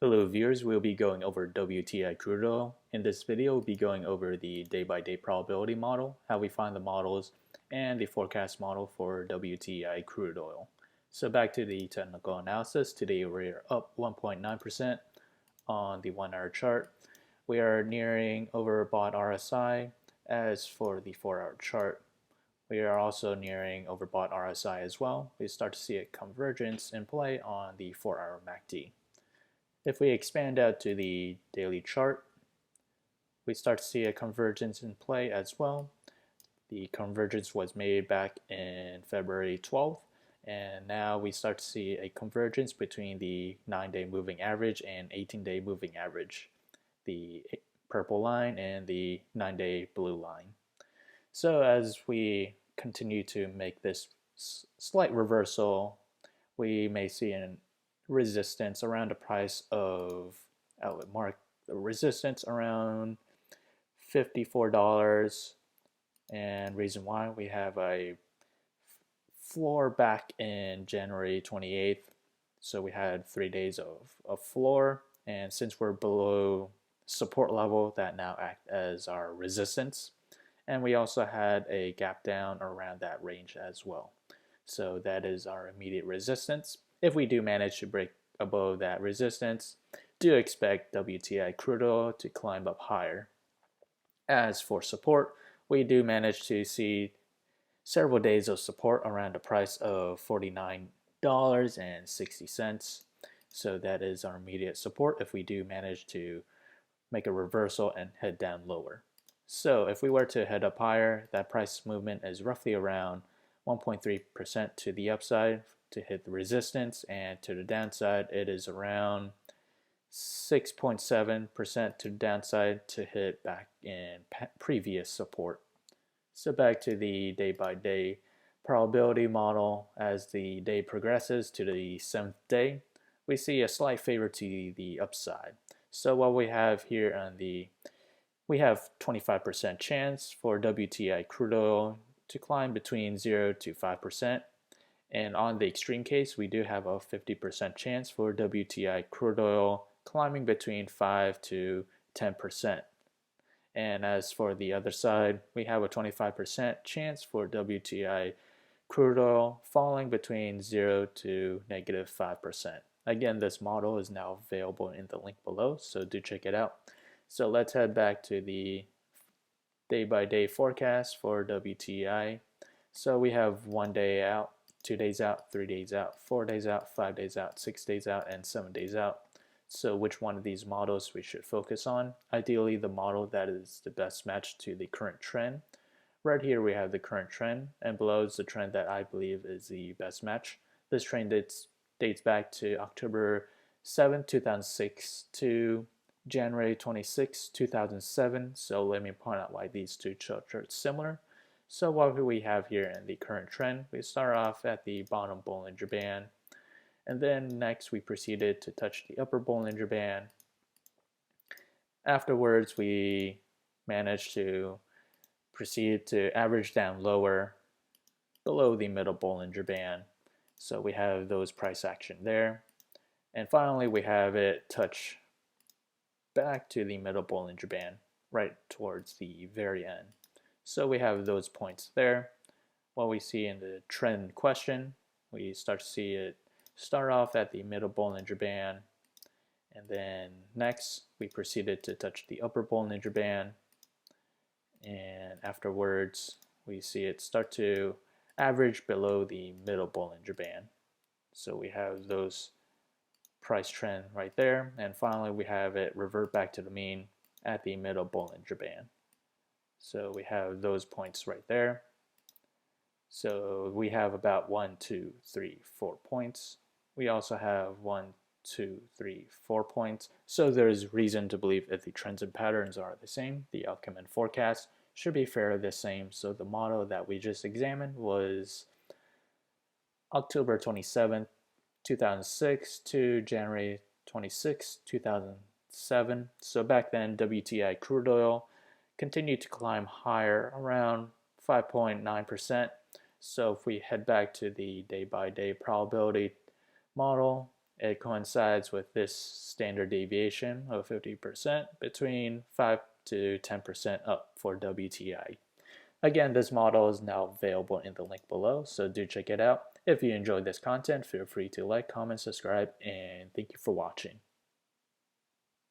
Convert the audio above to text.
Hello viewers, we'll be going over WTI crude oil. In this video, we'll be going over the day-by-day probability model, how we find the models, and the forecast model for WTI crude oil. So back to the technical analysis. Today we're up 1.9% on the 1 hour chart. We are nearing overbought RSI. As for the 4 hour chart, we are also nearing overbought RSI as well. We start to see a convergence in play on the 4 hour MACD. If we expand out to the daily chart, we start to see a convergence in play as well. The convergence was made back in February 12th, and now we start to see a convergence between the 9-day moving average and 18-day moving average, the purple line and the 9-day blue line. So as we continue to make this slight reversal, we may see an resistance around a price of, I would mark the resistance around $54, and reason why, we have a floor back in January 28th, so we had 3 days of floor, and since we're below support level, that now act as our resistance, and we also had a gap down around that range as well, so that is our immediate resistance. If we do manage to break above that resistance, do expect WTI crude oil to climb up higher. As for support, we do manage to see several days of support around a price of $49.60. So that is our immediate support if we do manage to make a reversal and head down lower. So if we were to head up higher, that price movement is roughly around 1.3% to the upside to hit the resistance, and to the downside it is around 6.7% to the downside to hit back in previous support. So back to the day-by-day probability model. As the day progresses to the 7th day, we see a slight favor to the upside. So what we have here on we have 25% chance for WTI crude oil to climb between 0 to 5%. And on the extreme case, we do have a 50% chance for WTI crude oil climbing between 5 to 10%. And as for the other side, we have a 25% chance for WTI crude oil falling between 0 to negative 5%. Again, this model is now available in the link below, so do check it out. So let's head back to the day-by-day forecast for WTI. So we have 1 day out, 2 days out, 3 days out, 4 days out, 5 days out, 6 days out, and 7 days out. So which one of these models we should focus on? Ideally, the model that is the best match to the current trend. Right here we have the current trend, and below is the trend that I believe is the best match. This trend dates back to October 7, 2006 to January 26, 2007. So let me point out why these two charts are similar. So what we have here in the current trend, we start off at the bottom Bollinger Band, and then next we proceeded to touch the upper Bollinger Band. Afterwards, we managed to proceed to average down lower below the middle Bollinger Band. So we have those price action there. And finally, we have it touch back to the middle Bollinger Band right towards the very end. So we have those points there. What we see in the trend question, we start to see it start off at the middle Bollinger Band, and then next we proceeded to touch the upper Bollinger Band, and afterwards we see it start to average below the middle Bollinger Band. So we have those price trend right there, and finally we have it revert back to the mean at the middle Bollinger Band. So we have those points right there. So we have about 1, 2, 3, 4 points. We also have 1, 2, 3, 4 points. So there's reason to believe if the trends and patterns are the same, the outcome and forecast should be fairly the same. So the model that we just examined was October 27th, 2006 to January 26, 2007. So back then, WTI crude oil continued to climb higher around 5.9%. So if we head back to the day-by-day probability model, It coincides with this standard deviation of 50% between 5 to 10% up for WTI. Again, this model is now available in the link below, so do check it out. If you enjoyed this content, feel free to like, comment, subscribe, and thank you for watching.